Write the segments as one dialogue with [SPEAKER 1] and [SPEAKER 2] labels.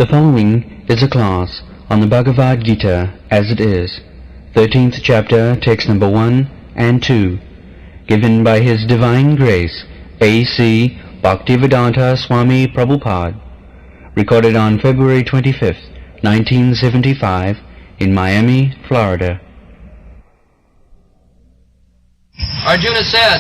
[SPEAKER 1] The following is a class on the Bhagavad Gita as it is, 13th chapter, text number 1 and 2, given by His Divine Grace, A.C. Bhaktivedanta Swami Prabhupad, recorded on February 25th, 1975, in Miami, Florida.
[SPEAKER 2] Arjuna said,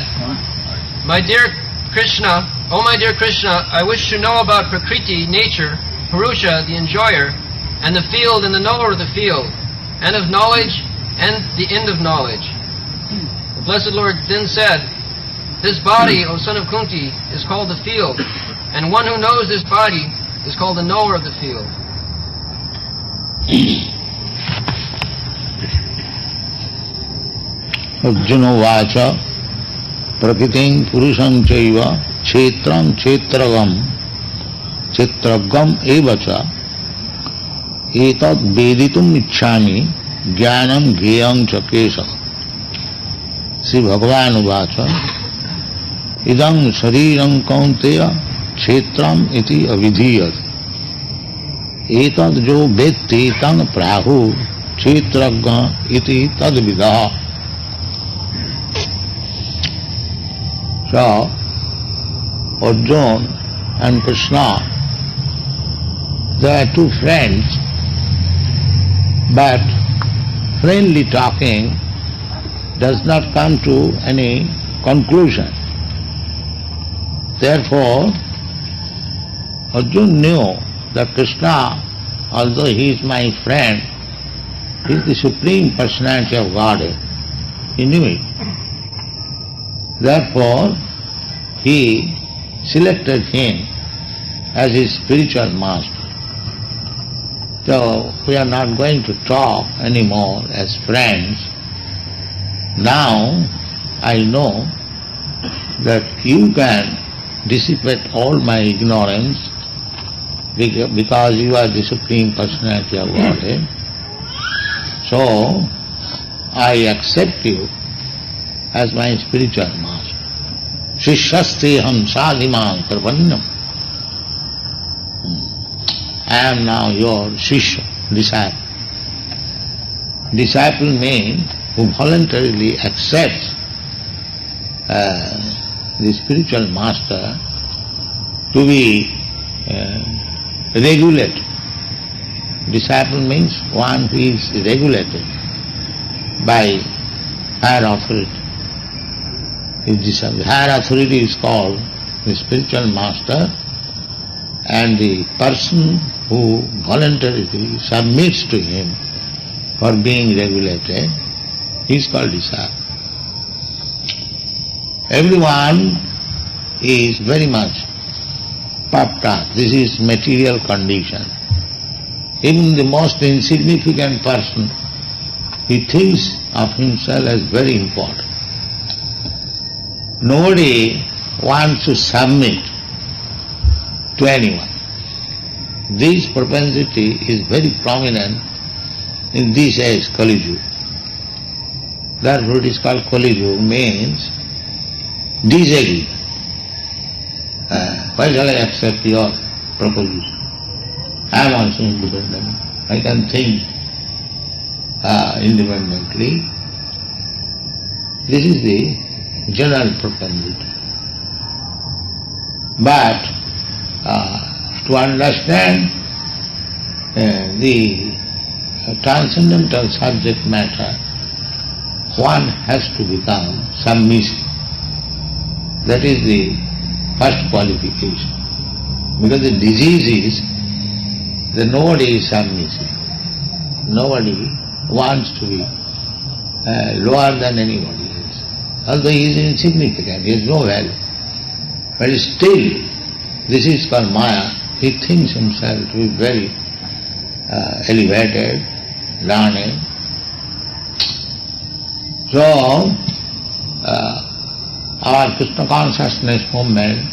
[SPEAKER 2] my dear Krishna, I wish to know about Prakriti, nature, Purusha, the enjoyer, and the field and the knower of the field, and of knowledge and the end of knowledge. The Blessed Lord then said, this body, O son of Kunti, is called the field, and one who knows this body is called the knower of the field.
[SPEAKER 3] Arjuna vacha prakritim purusham chaiva kshetram kshetragam kshetragam evacha etat veditum ichchami jnanam gyayam cha kesha. Sri Bhagavan vacha idam shariram kaunteya kshetram iti avidhiyat etat jo vetti tan prahu kshetragam iti tad vidah. So, Arjuna and Krishna, they are two friends, but friendly talking does not come to any conclusion. Therefore, Arjuna knew that Krishna, although he is my friend, he is the Supreme Personality of Godhead. He knew it. Therefore, he selected him as his spiritual master. So, we are not going to talk anymore as friends. Now, I know that you can dissipate all my ignorance because you are the Supreme Personality of Godhead. So, I accept you as my spiritual master. Shishyasteham sadhiman karvanyam. I am now your Shishya, disciple. Disciple means who voluntarily accepts the spiritual master to be regulated. Disciple means one who is regulated by higher authority. The higher authority is called the spiritual master, and the person who voluntarily submits to him for being regulated is called disciple. Everyone is very much puffed up. This is material condition. Even the most insignificant person, he thinks of himself as very important. Nobody wants to submit to anyone. This propensity is very prominent in this age, Kali Yuga. Therefore it is called Kali Yuga, means disagreement. Why shall I accept your proposition? I am also independent. I can think independently. This is the general propensity. But to understand the transcendental subject matter, one has to become submissive. That is the first qualification. Because the disease is that nobody is submissive. Nobody wants to be lower than anybody else. Although he is insignificant, he has no value. But still, this is called Maya. He thinks himself to be very elevated, learned. So, our Krishna consciousness movement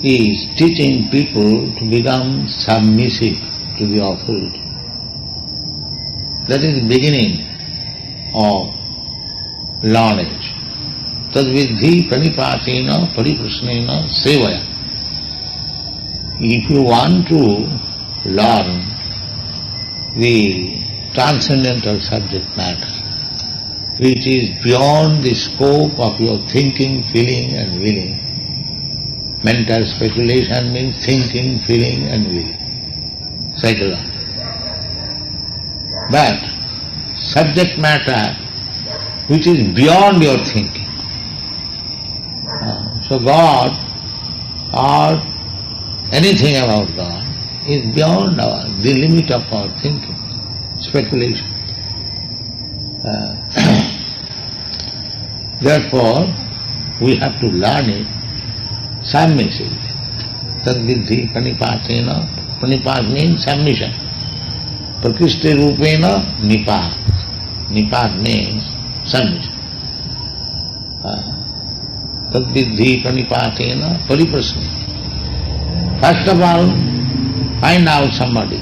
[SPEAKER 3] is teaching people to become submissive to the authority. That is the beginning of knowledge. Tadvidhi pranipatina pariprasnena sevaya. If you want to learn the transcendental subject matter, which is beyond the scope of your thinking, feeling and willing. Mental speculation means thinking, feeling and willing. Psychology. But subject matter which is beyond your thinking. So God or anything about God is beyond the limit of our thinking, speculation. Therefore, we have to learn it submissively. Tadvidhi pranipatena. Pranipat means submission. Prakristi rupena nipat. Nipat means submission. Tadvidhi pranipatena pariprasna. First of all, find out somebody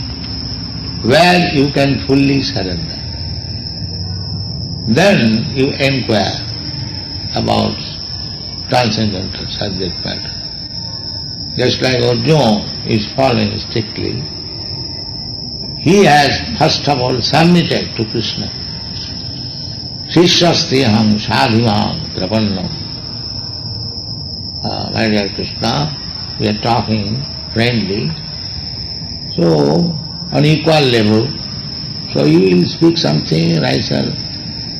[SPEAKER 3] where you can fully surrender. Then you inquire about transcendental subject matter. Just like Arjuna is following strictly, he has first of all submitted to Krishna. Shishyastiham sadhimam trapannam. My dear Krishna, we are talking friendly, so on equal level, so you will speak something and I shall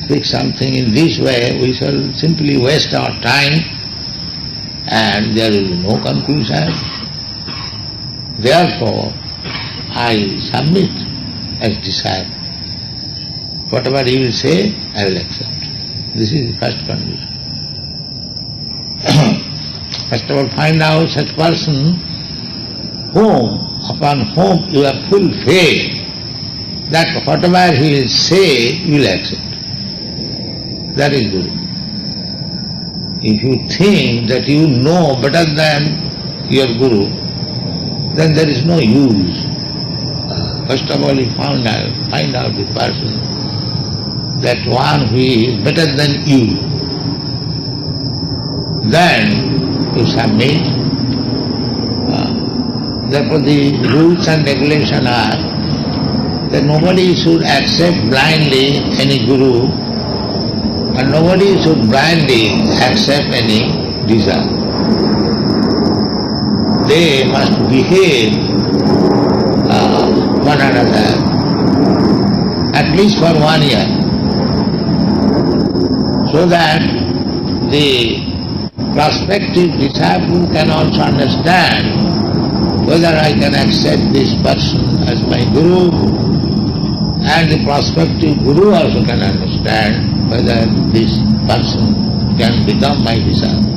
[SPEAKER 3] speak something. In this way we shall simply waste our time and there will be no conclusion. Therefore, I submit as disciple. Whatever he will say, I will accept. This is the first condition. First of all, find out such person upon whom you have full faith that whatever he will say, you will accept. That is good. If you think that you know better than your Guru, then there is no use. First of all, you find out the person, that one who is better than you. Then you submit. Therefore the rules and regulations are that nobody should accept blindly any Guru and nobody should blindly accept any desire. They must behave one another at least for 1 year, so that the prospective disciple can also understand whether I can accept this person as my Guru, and the prospective Guru also can understand whether this person can become my disciple.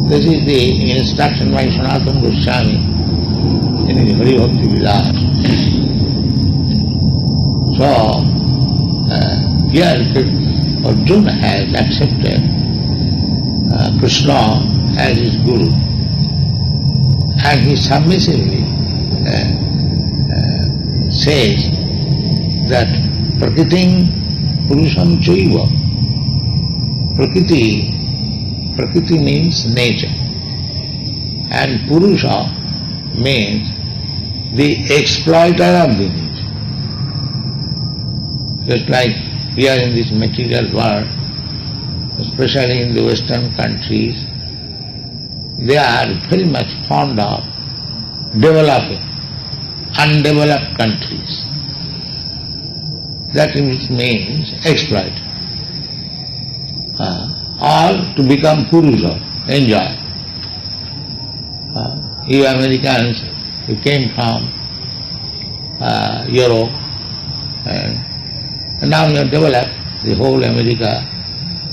[SPEAKER 3] This is the instruction by Sanatana Goswami in his Hari Bhakti Vilas. So, here Arjuna has accepted Krishna as his Guru, and he submissively says that Prakritim Purusham Chaiva. Prakriti means nature, and Purusha means the exploiter of the nature. Just like we are in this material world, especially in the Western countries, they are very much fond of developing undeveloped countries. That means exploit. Or to become Purusha, enjoy. You Americans, you came from Europe, and now you have developed the whole America,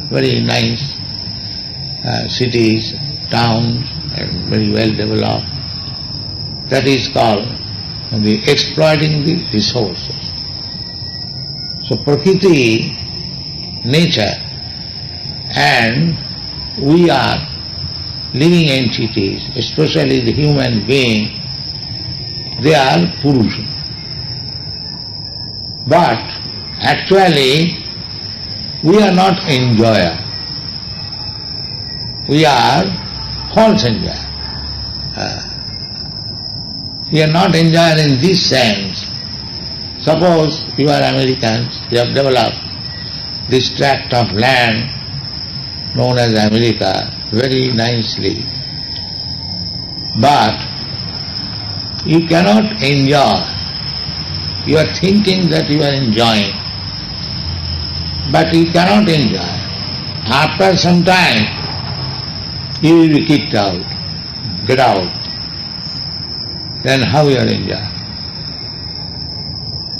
[SPEAKER 3] very nice cities, towns, and very well developed. That is called the exploiting the resources. So Prakriti, nature, and we are living entities, especially the human being, they are Purusha. But actually, we are not enjoyer. We are false enjoyer. We are not enjoyer in this sense. Suppose you are Americans, you have developed this tract of land known as America very nicely, but you cannot enjoy. You are thinking that you are enjoying, but you cannot enjoy. After some time, you will be kicked out. Get out. Then how you are enjoying?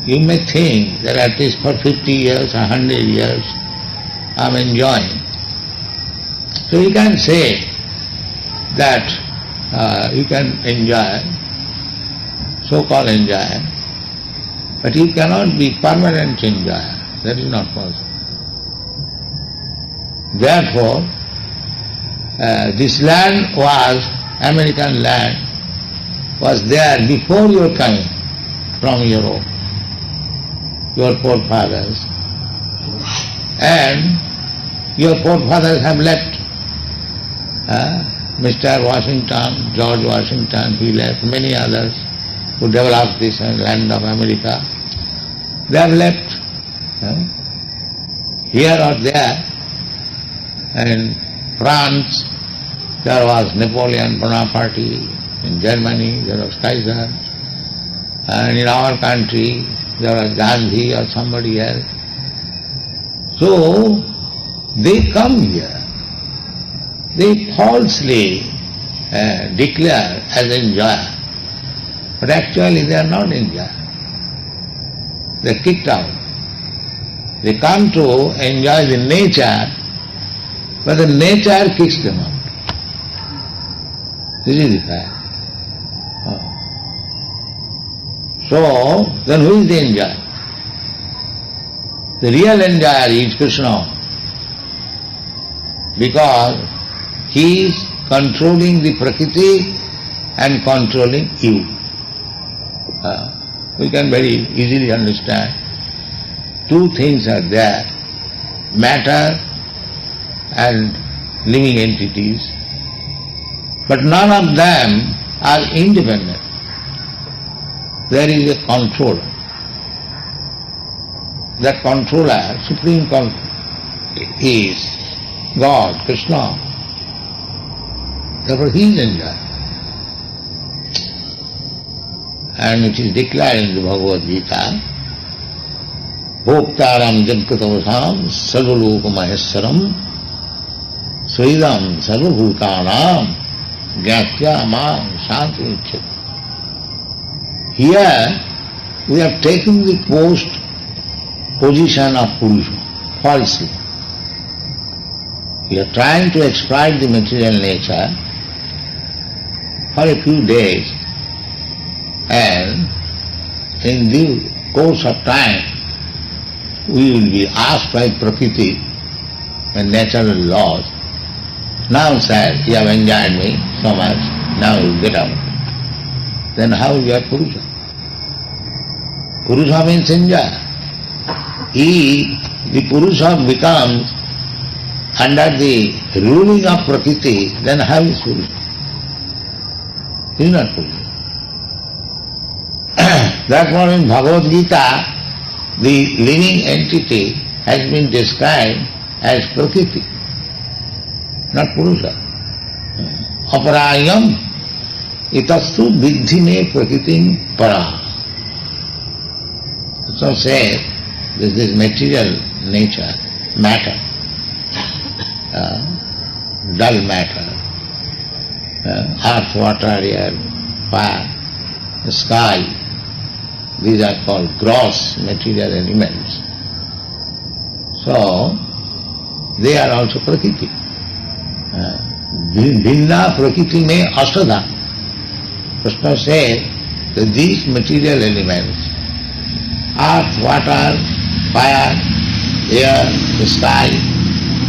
[SPEAKER 3] You may think that at least for 50 years or 100 years I am enjoying. So you can say that you can enjoy, so-called enjoy, but you cannot be permanent enjoyer. That is not possible. Therefore, this land was, American land, was there before your coming from Europe, your forefathers. And your forefathers have left. Mr. Washington, George Washington, he left, many others who developed this land of America. They have left here or there. In France, there was Napoleon Bonaparte. In Germany, there was Kaiser. And in our country, there was Gandhi or somebody else. So, they come here. They falsely declare as enjoyer. But actually they are not enjoyer. They are kicked out. They come to enjoy the nature, but the nature kicks them out. This is the fact. So, then who is the enjoyer? The real enjoyer is Krishna, because he is controlling the Prakriti and controlling you. We can very easily understand. Two things are there, matter and living entities, but none of them are independent. There is a controller. That controller, supreme controller, is God, Krishna. Therefore he is enjoyer. And it is declared in the Bhagavad Gita, Bhoktaram Jagkatavasam Sarvalok Maheswaram Sridam Sarvabhutanam Gyatya Mam Shanti Ichyate. Here we have taken the position of Purusha falsely. We are trying to exploit the material nature for a few days, and in the course of time we will be asked by Prakriti and natural laws, now sir, you have enjoyed me so much, now you get out. Then how you are Purusha? Purusha means enjoyer. The Purusha becomes under the ruling of Prakriti, then how is Purusha? He is not Purusha. Therefore in Bhagavad Gita, the living entity has been described as Prakriti, not Purusha. Aparayam itastu viddhi me prakritim para. So say, this is material nature, matter, dull matter, earth, water, air, fire, the sky. These are called gross material elements. So, they are also Prakriti. Bhinna Prakriti me asada. Krishna says that these material elements, earth, water, fire, air, the sky,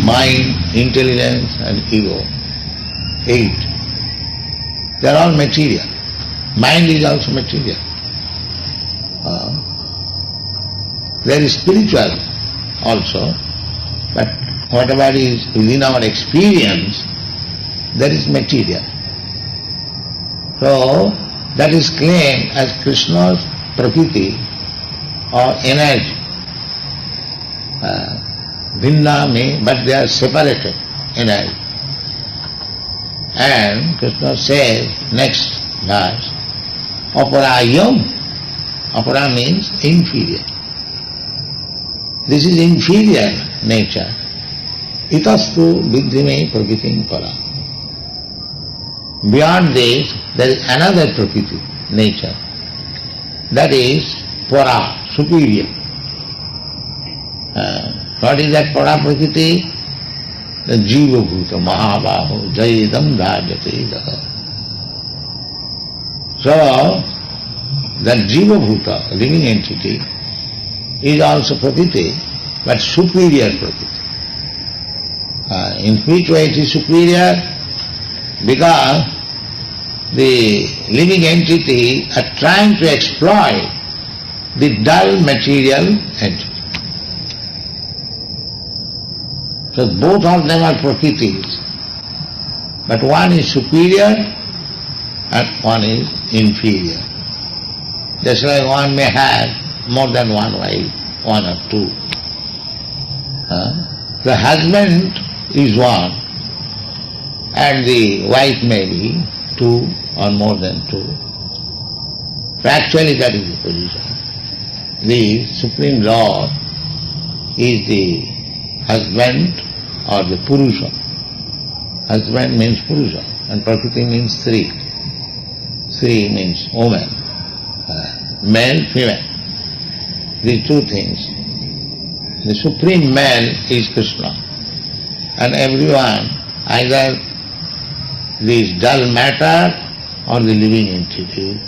[SPEAKER 3] mind, intelligence and ego, 8. They are all material. Mind is also material. There is spiritual also, but whatever is within our experience, that is material. So, that is claimed as Krishna's Prakriti or energy. Bhinna means, but they are separated energy. And Krishna says, next verse, Aparayam. Apara means inferior. This is inferior nature. Itastu viddhime prakritim para. Beyond this, there is another prakriti, nature. That is para, superior. What is that para prakriti? The jiva bhuta, mahabaho, jayidam dhajate daha. So, that jiva bhuta, living entity, is also prakriti, but superior prakriti. In which way it is superior? Because the living entity are trying to exploit the dull material entity. So both of them are prakritis, but one is superior and one is inferior. Just like one may have more than one wife, one or two. The husband is one and the wife may be two or more than two. Actually that is the position. The Supreme Lord is the husband or the Purusha. Husband means Purusha and Prakriti means Sri. Sri means woman. Male, female. These two things. The Supreme Male is Krishna. And everyone, either this dull matter or the living entity,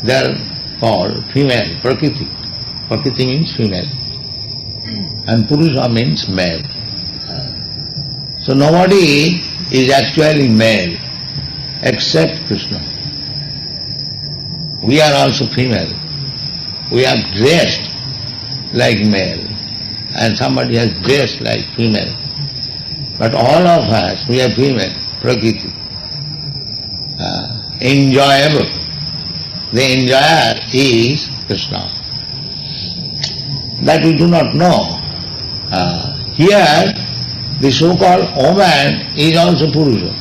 [SPEAKER 3] they are called female, Prakriti. Prakriti means female. And Purusha means male. So nobody is actually male except Krishna. We are also female. We are dressed like male and somebody has dressed like female. But all of us, we are female, Prakriti. Enjoyable. The enjoyer is Krishna. That we do not know. Here, the so-called woman is also Purusha,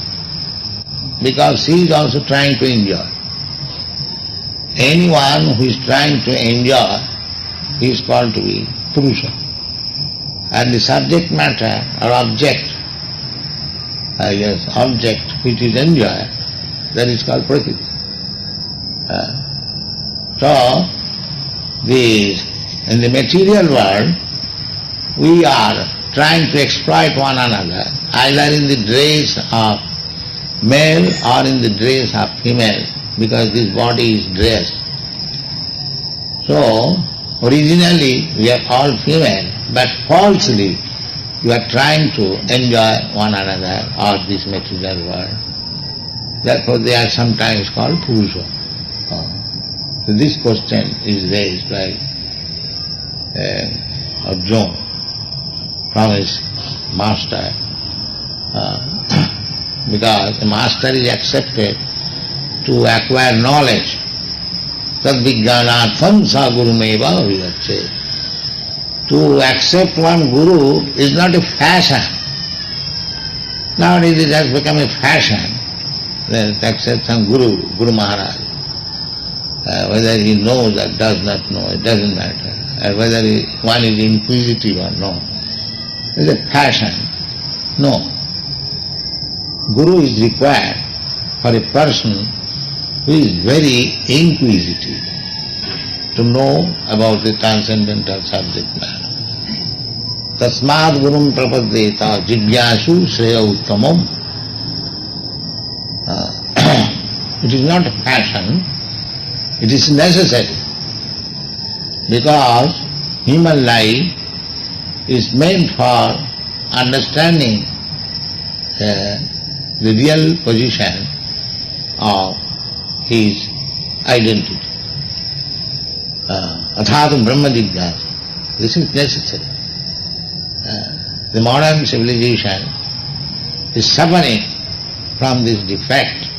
[SPEAKER 3] because she is also trying to enjoy. Anyone who is trying to enjoy is called to be Purusha. And the subject matter or object, object which is enjoy, that is called Prakriti. So, in the material world, we are trying to exploit one another, either in the dress of male or in the dress of female, because this body is dressed. So, originally we are all female, but falsely we are trying to enjoy one another or this material world. Therefore they are sometimes called Purusha. So this question is raised by Arjuna from his master, because the master is accepted to acquire knowledge. Tad vijnanatham sa gurumeva vivache. To accept one guru is not a fashion. Nowadays it has become a fashion. Then accept some guru, Guru Maharaj. Whether he knows or does not know, it doesn't matter. And whether one is inquisitive or not. It's a fashion. No. Guru is required for a person who is very inquisitive to know about the transcendental subject matter. Tasmad gurum prapaddeta jigyasu shreya uttamam. It is not a fashion, it is necessary, because human life is meant for understanding the real position of his identity. Athatum Brahma Jigyasa. This is necessary. The modern civilization is suffering from this defect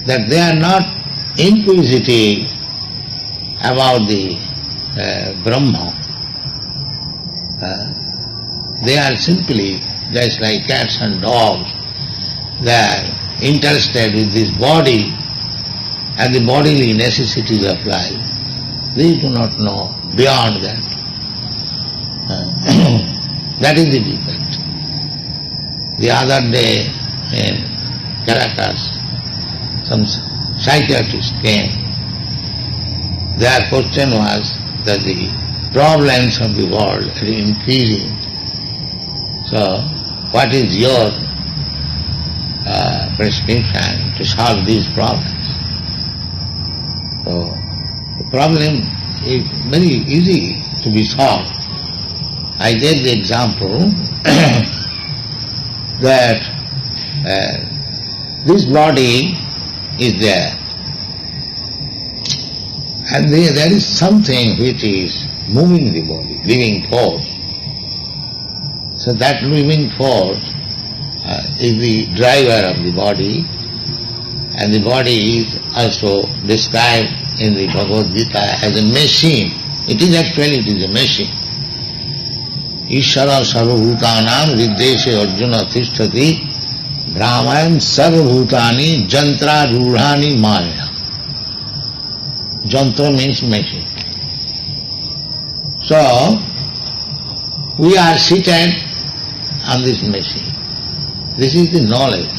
[SPEAKER 3] that they are not inquisitive about the Brahma. They are simply just like cats and dogs. They are interested with this body and the bodily necessities of life. They do not know beyond that. That is the defect. The other day in Caracas, some psychiatrists came. Their question was that the problems of the world are increasing. So, what is your prescription to solve these problems? So, the problem is very easy to be solved. I gave the example that this body is there, and there is something which is moving the body, living force. So that living force is the driver of the body, and the body is also described in the Bhagavad Gita as a machine. It is a machine. Ishara sarvabhutanam riddeshe arjuna tishtati brahman sarvabhutani jantra rudhani maya. Jantra means machine. So, we are seated on this machine. This is the knowledge.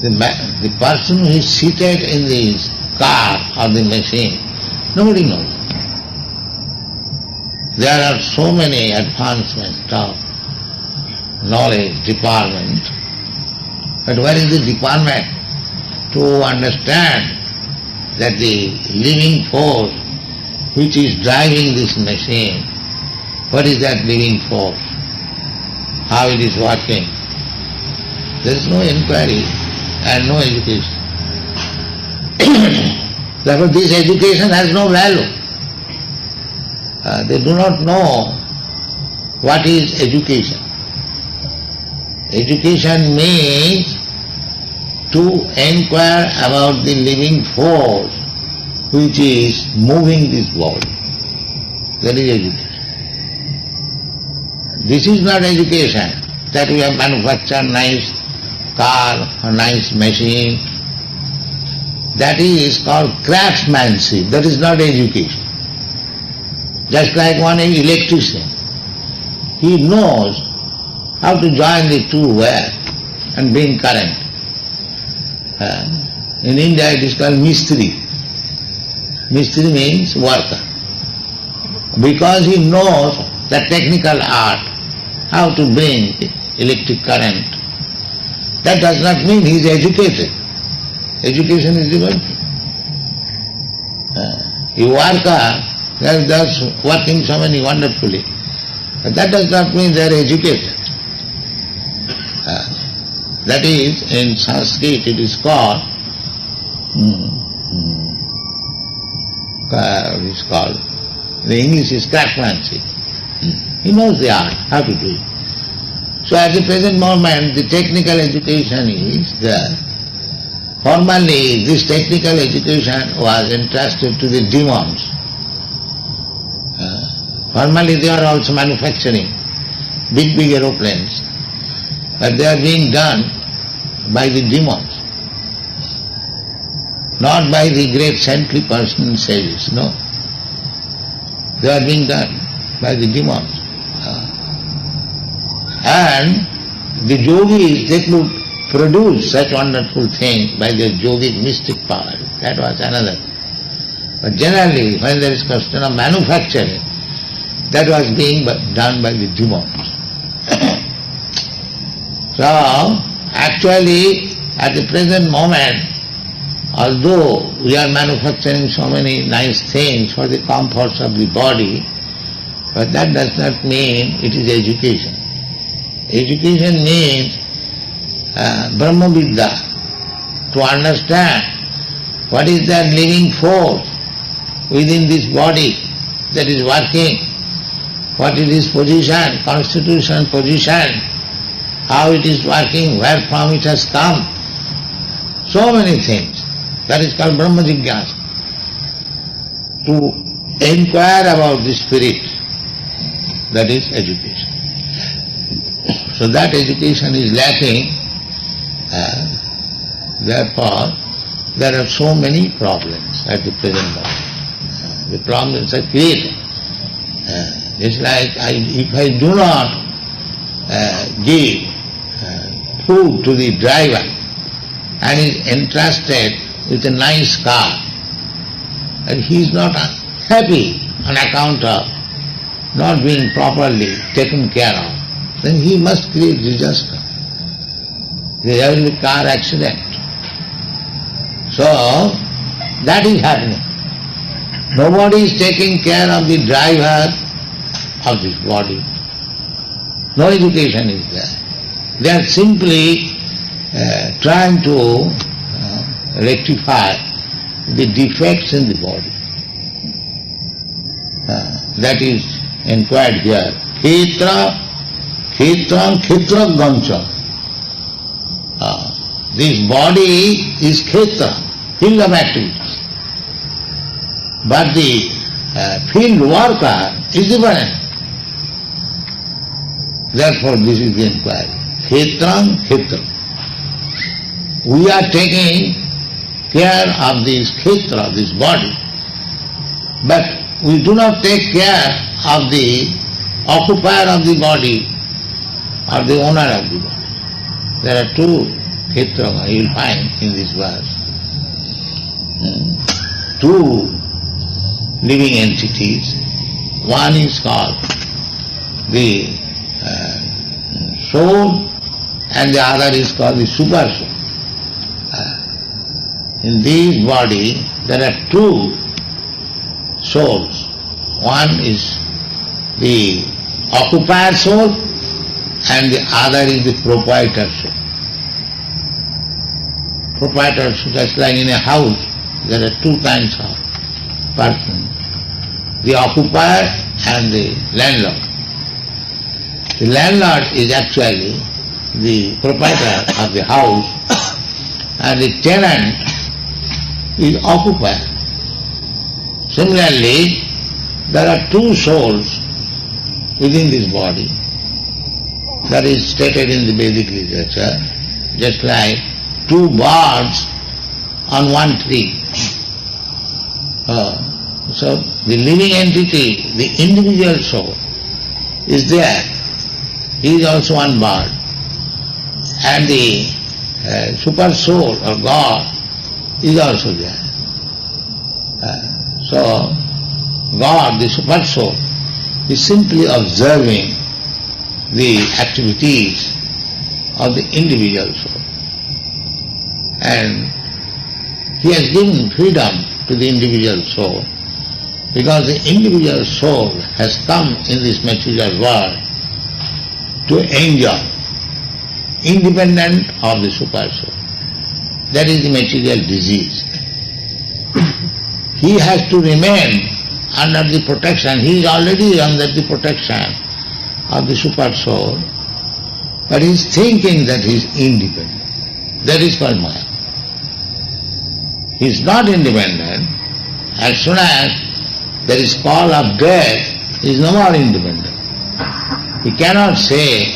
[SPEAKER 3] The person who is seated in this car or the machine, nobody knows. There are so many advancements of knowledge department, but where is the department to understand that the living force which is driving this machine, what is that living force? How it is working? There is no inquiry and no education. Therefore this education has no value. They do not know what is education. Education means to inquire about the living force which is moving this body. That is education. This is not education, that we have manufactured nice car or nice machine. That is called craftsmanship. That is not education. Just like one electrician, he knows how to join the two wires and bring current. In India it is called mistri. Mistri means worker. Because he knows the technical art, how to bring electric current. That does not mean he is educated. Education is different. A worker, they are just working so many wonderfully. But that does not mean they are educated. That is, in Sanskrit it is called, the English is craftsmanship. He knows the art, how to do it. So at the present moment, the technical education is there. Formerly, this technical education was entrusted to the demons. Formerly, they are also manufacturing big aeroplanes, but they are being done by the demons, not by the great saintly personal sages, no. They are being done by the demons. And the yogis, they could produce such wonderful things by their yogic mystic power. That was another. But generally, when there is question of manufacturing, that was being done by the demons. So, actually, at the present moment, although we are manufacturing so many nice things for the comforts of the body, but that does not mean it is education. Education means Brahma Vidya, to understand what is that living force within this body that is working, what is its position, constitution, position, how it is working, where from it has come, so many things. That is called Brahma Jigyasa. To inquire about the spirit, that is education. So that education is lacking, therefore there are so many problems at the present moment. The problems are created. It's like if I do not give food to the driver and is entrusted with a nice car, and he is not happy on account of not being properly taken care of, then he must create disaster. There will be car accident. So that is happening. Nobody is taking care of the driver of this body. No education is there. They are simply trying to rectify the defects in the body. That is inquired here. Khetram gancha. This body is khetra, field of activities. But the field worker is different. Therefore this is the inquiry. Khetram. We are taking care of this khetra, this body, but we do not take care of the occupier of the body or the owner of the body. There are two khetra you will find in this verse. Two living entities. One is called the soul and the other is called the super soul. In this body there are two souls. One is the occupier soul and the other is the proprietor soul. Proprietor soul, just like in a house, there are two kinds of persons, the occupier and the landlord. The landlord is actually the proprietor of the house and the tenant is occupier. Similarly, there are two souls within this body. That is stated in the Vedic literature, just like two birds on one tree. So the living entity, the individual soul, is there. He is also one bird. And the super soul or God is also there. So God, the super soul, is simply observing the activities of the individual soul. And he has given freedom to the individual soul because the individual soul has come in this material world to enjoy, independent of the super soul. That is the material disease. He has to remain under the protection. He is already under the protection of the super soul, but he is thinking that he is independent. That is called Maya. He is not independent. As soon as there is call of death, he is no more independent. He cannot say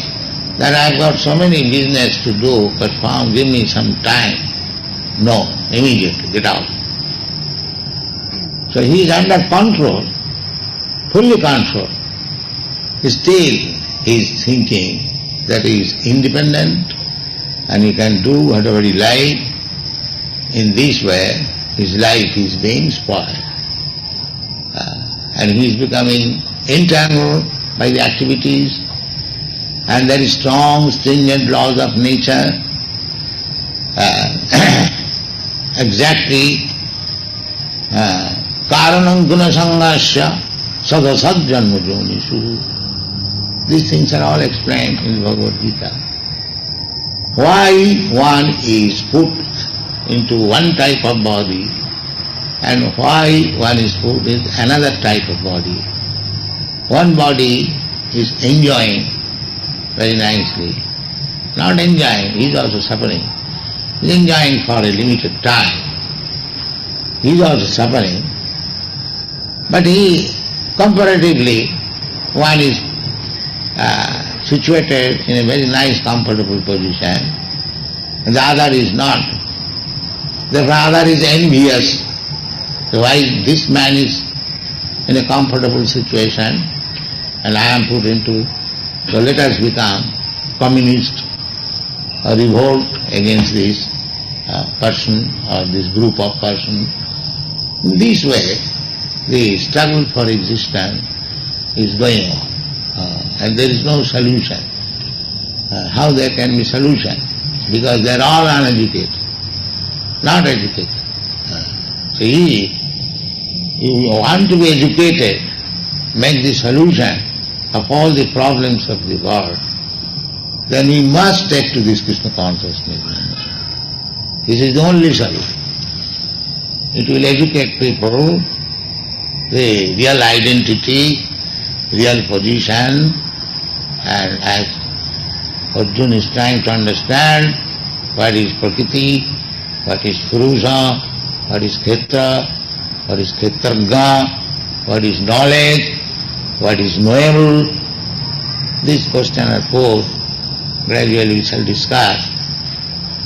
[SPEAKER 3] that I have got so many business to do, perform, give me some time. No, immediately, get out. So he is under control, fully controlled. Still he is thinking that he is independent and he can do whatever he likes. In this way, his life is being spoiled. And he is becoming entangled by the activities, and there is strong, stringent laws of nature. Exactly, karanam gunasangasya sadasad janma jonishu. These things are all explained in Bhagavad Gita. Why one is put into one type of body and why one is put in another type of body. One body is enjoying very nicely, not enjoying, he is also suffering. He is enjoying for a limited time. he is also suffering, but he, comparatively, one is situated in a very nice, comfortable position, and the other is not. The other is envious. So why this man is in a comfortable situation and I am put into, so let us become communist or revolt against this person or this group of persons. In this way, the struggle for existence is going on, and there is no solution. How there can be solution? Because they are all uneducated, not educated. So you want to be educated, make the solution of all the problems of the world, then we must take to this Krishna consciousness. This is the only solution. It will educate people the real identity, real position, and as Arjuna is trying to understand what is Prakriti, what is Purusha, what is Kshetra, what is Kshetragya, what is knowledge, what is knowable. This question are posed, gradually we shall discuss.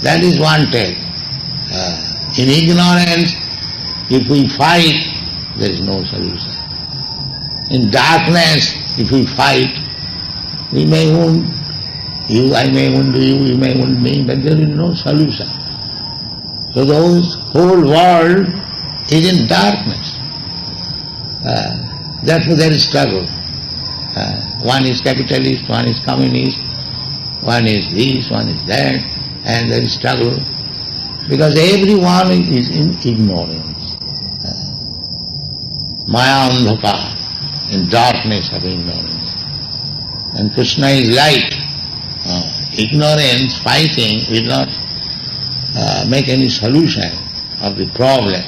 [SPEAKER 3] That is one take. In ignorance, if we fight, there is no solution. In darkness, if we fight, we may wound you, I may wound you, you may wound me, but there is no solution. So the whole world is in darkness. Therefore there is struggle. One is capitalist, one is communist, one is this, one is that, and there is struggle. Because everyone is in ignorance. Maya andhaka, in darkness of ignorance. And Krishna is light. Ignorance, fighting will not make any solution of the problem.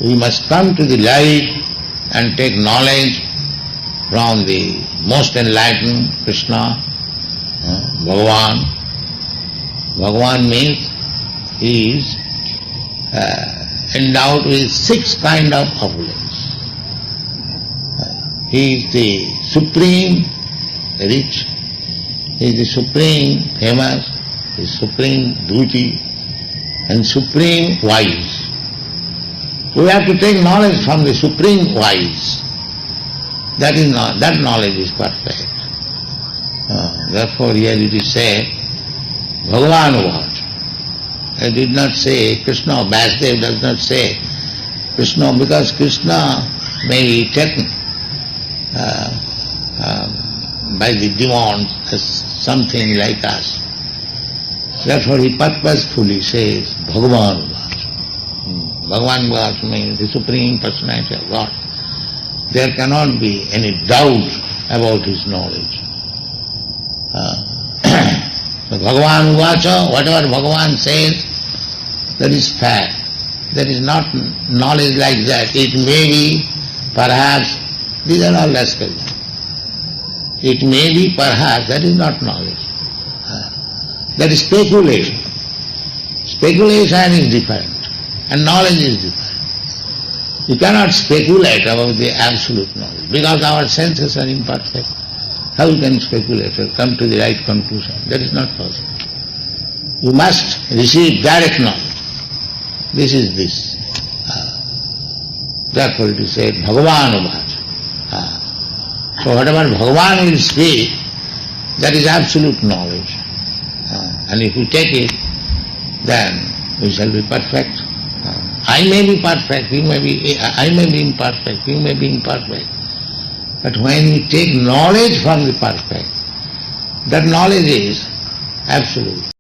[SPEAKER 3] We must come to the light and take knowledge from the most enlightened Krishna, Bhagavan. Bhagavan means he is endowed with 6 kinds of opulence. He is the supreme rich, he is the supreme famous, he is supreme beauty, and supreme wise. We have to take knowledge from the supreme wise. That knowledge is perfect. Therefore here it is said, Bhagavan what? I did not say Krishna, Vasudev does not say Krishna, because Krishna may be taken by the demons as something like us. Therefore he purposefully says Bhagavan Vasudev. Bhagavan Vasudev means the Supreme Personality of God. There cannot be any doubt about his knowledge. So Bhagavan Vacha, whatever Bhagavan says, that is fact. There is not knowledge like that. It may be, perhaps, these are all rascals. It may be, perhaps, that is not knowledge. That is speculation. Speculation is different, and knowledge is different. You cannot speculate about the absolute knowledge, because our senses are imperfect. How you can speculate or come to the right conclusion? That is not possible. You must receive direct knowledge. This is this. Therefore it is said, Bhagavan Vacha. So whatever Bhagavan will speak, that is absolute knowledge. And if we take it, then we shall be perfect. I may be perfect, I may be imperfect, you may be imperfect. But when we take knowledge from the perfect, that knowledge is absolute.